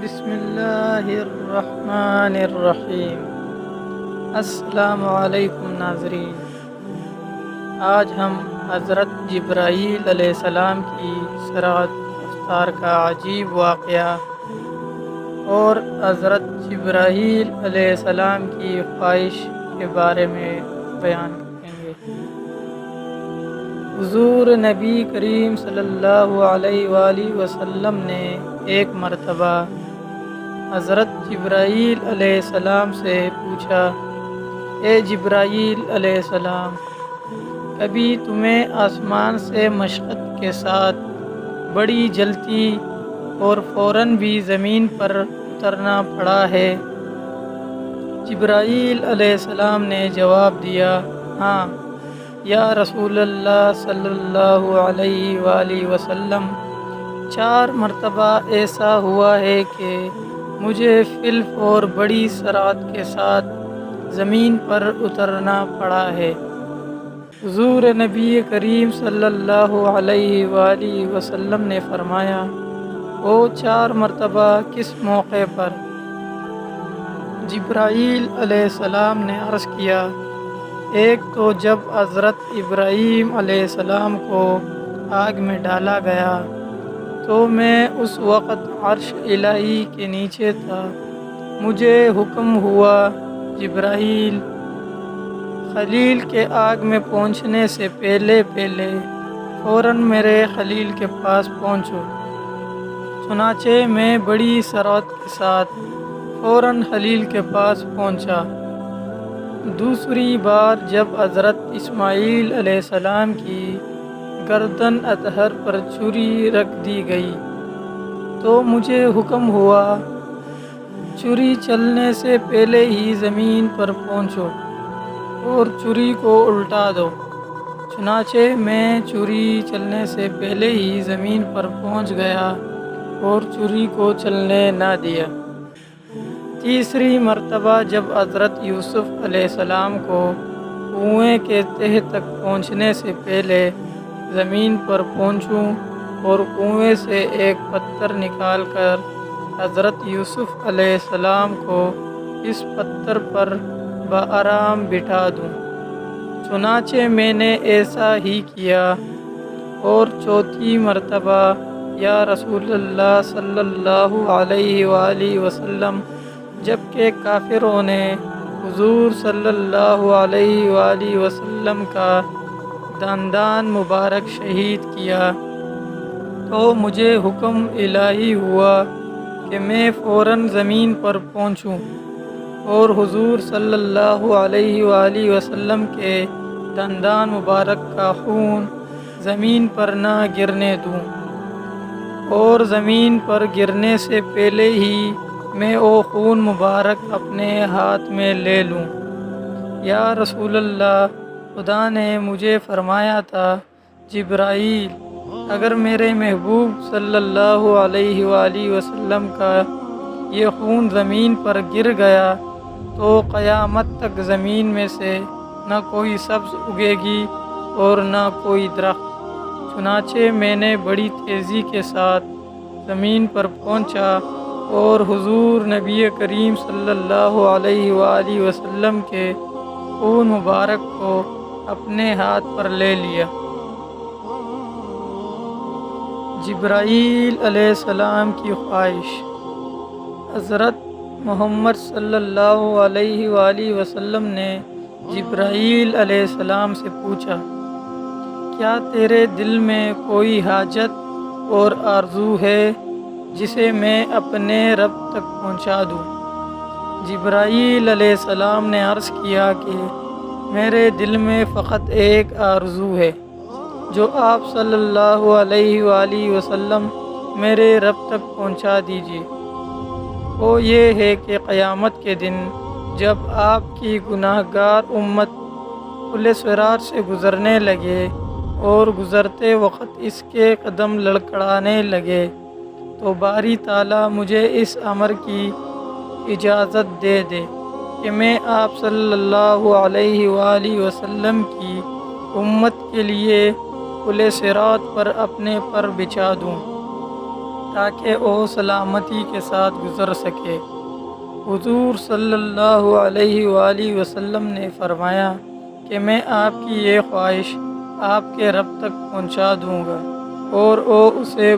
بسم اللہ الرحمن الرحیم۔ السلام علیکم ناظرین، آج ہم حضرت جبرائیل علیہ السلام کی سرعت رفتار کا عجیب واقعہ اور حضرت جبرائیل علیہ السلام کی خواہش کے بارے میں بیان کریں گے۔ حضور نبی کریم صلی اللہ علیہ وآلہ وسلم نے ایک مرتبہ حضرت جبرائیل علیہ السلام سے پوچھا، اے جبرائیل علیہ السلام، کبھی تمہیں آسمان سے مشقت کے ساتھ بڑی جلتی اور فوراً بھی زمین پر اترنا پڑا ہے؟ جبرائیل علیہ السلام نے جواب دیا، ہاں یا رسول اللہ صلی اللہ علیہ وآلہ وسلم، 4 مرتبہ ایسا ہوا ہے کہ مجھے فور بڑی سرعت کے ساتھ زمین پر اترنا پڑا ہے۔ حضور نبی کریم صلی اللہ علیہ وآلہ وسلم نے فرمایا، وہ 4 مرتبہ کس موقع پر؟ جبرائیل علیہ السلام نے عرض کیا، ایک تو جب حضرت ابراہیم علیہ السلام کو آگ میں ڈالا گیا تو میں اس وقت عرش الہی کے نیچے تھا، مجھے حکم ہوا، جبرائیل، خلیل کے آگ میں پہنچنے سے پہلے فوراً میرے خلیل کے پاس پہنچو۔ چنانچہ میں بڑی سرعت کے ساتھ فوراً خلیل کے پاس پہنچا۔ دوسری بار جب حضرت اسماعیل علیہ السلام کی گردن اطہر پر چھری رکھ دی گئی تو مجھے حکم ہوا، چھری چلنے سے پہلے ہی زمین پر پہنچو اور چھری کو الٹا دو۔ چنانچہ میں چھری چلنے سے پہلے ہی زمین پر پہنچ گیا اور چھری کو چلنے نہ دیا۔ تیسری مرتبہ جب حضرت یوسف علیہ السلام کو کنویں کے تہہ تک پہنچنے سے پہلے زمین پر پہنچوں اور کنویں سے ایک پتھر نکال کر حضرت یوسف علیہ السلام کو اس پتھر پر بآرام بٹھا دوں، چنانچہ میں نے ایسا ہی کیا۔ اور چوتھی مرتبہ یا رسول اللہ صلی اللہ علیہ وآلہ وسلم، جبکہ کافروں نے حضور صلی اللہ علیہ وآلہ وسلم کا دندان مبارک شہید کیا تو مجھے حکم الہی ہوا کہ میں فوراً زمین پر پہنچوں اور حضور صلی اللہ علیہ وآلہ وسلم کے دندان مبارک کا خون زمین پر نہ گرنے دوں، اور زمین پر گرنے سے پہلے ہی میں وہ خون مبارک اپنے ہاتھ میں لے لوں۔ یا رسول اللہ، خدا نے مجھے فرمایا تھا، جبرائیل، اگر میرے محبوب صلی اللہ علیہ وآلہ وسلم کا یہ خون زمین پر گر گیا تو قیامت تک زمین میں سے نہ کوئی سبز اگے گی اور نہ کوئی درخت۔ چنانچہ میں نے بڑی تیزی کے ساتھ زمین پر پہنچا اور حضور نبی کریم صلی اللہ علیہ وآلہ وسلم کے خون مبارک کو اپنے ہاتھ پر لے لیا۔ جبرائیل علیہ السلام کی خواہش۔ حضرت محمد صلی اللہ علیہ وآلہ وسلم نے جبرائیل علیہ السلام سے پوچھا، کیا تیرے دل میں کوئی حاجت اور آرزو ہے جسے میں اپنے رب تک پہنچا دوں؟ جبرائیل علیہ السلام نے عرض کیا کہ میرے دل میں فقط ایک آرزو ہے جو آپ صلی اللہ علیہ وآلہ وسلم میرے رب تک پہنچا دیجیے۔ وہ یہ ہے کہ قیامت کے دن جب آپ کی گناہ گار امت پل صراط سے گزرنے لگے اور گزرتے وقت اس کے قدم لڑکھڑانے لگے تو باری تعالیٰ مجھے اس امر کی اجازت دے دے کہ میں آپ صلی اللہ علیہ وآلہ وسلم کی امت کے لیے پل صراط پر اپنے پر بچھا دوں تاکہ وہ سلامتی کے ساتھ گزر سکے۔ حضور صلی اللہ علیہ وآلہ وسلم نے فرمایا کہ میں آپ کی یہ خواہش آپ کے رب تک پہنچا دوں گا اور وہ اسے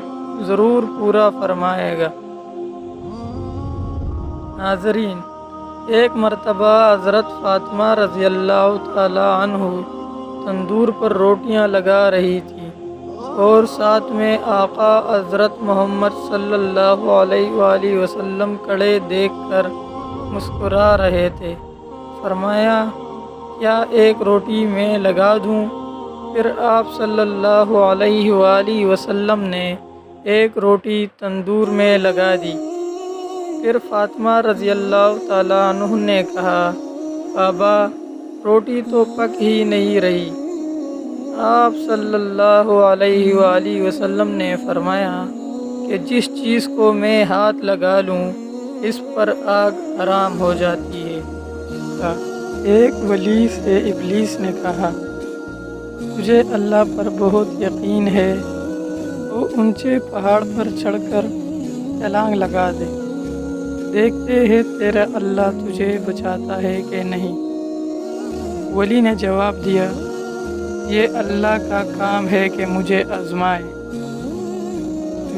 ضرور پورا فرمائے گا۔ ناظرین، ایک مرتبہ حضرت فاطمہ رضی اللہ تعالی عنہ تندور پر روٹیاں لگا رہی تھی اور ساتھ میں آقا حضرت محمد صلی اللہ علیہ وآلہ وسلم کھڑے دیکھ کر مسکرا رہے تھے۔ فرمایا، کیا ایک روٹی میں لگا دوں؟ پھر آپ صلی اللہ علیہ وآلہ وسلم نے ایک روٹی تندور میں لگا دی۔ پھر فاطمہ رضی اللہ تعالیٰ عنہ نے کہا، بابا، روٹی تو پک ہی نہیں رہی۔ آپ صلی اللہ علیہ وآلہ وسلم نے فرمایا کہ جس چیز کو میں ہاتھ لگا لوں اس پر آگ حرام ہو جاتی ہے۔ ایک ولی سے ابلیس نے کہا، تجھے اللہ پر بہت یقین ہے تو اونچے پہاڑ پر چڑھ کر چھلانگ لگا دے، دیکھتے ہیں تیرا اللہ تجھے بچاتا ہے کہ نہیں۔ ولی نے جواب دیا، یہ اللہ کا کام ہے کہ مجھے آزمائے،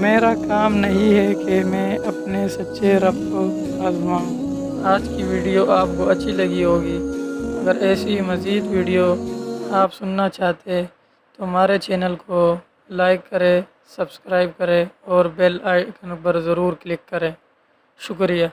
میرا کام نہیں ہے کہ میں اپنے سچے رب کو آزماؤں۔ آج کی ویڈیو آپ کو اچھی لگی ہوگی۔ اگر ایسی مزید ویڈیو آپ سننا چاہتے تو ہمارے چینل کو لائک کریں، سبسکرائب کریں اور بیل آئیکن پر ضرور کلک کریں۔ شکریہ۔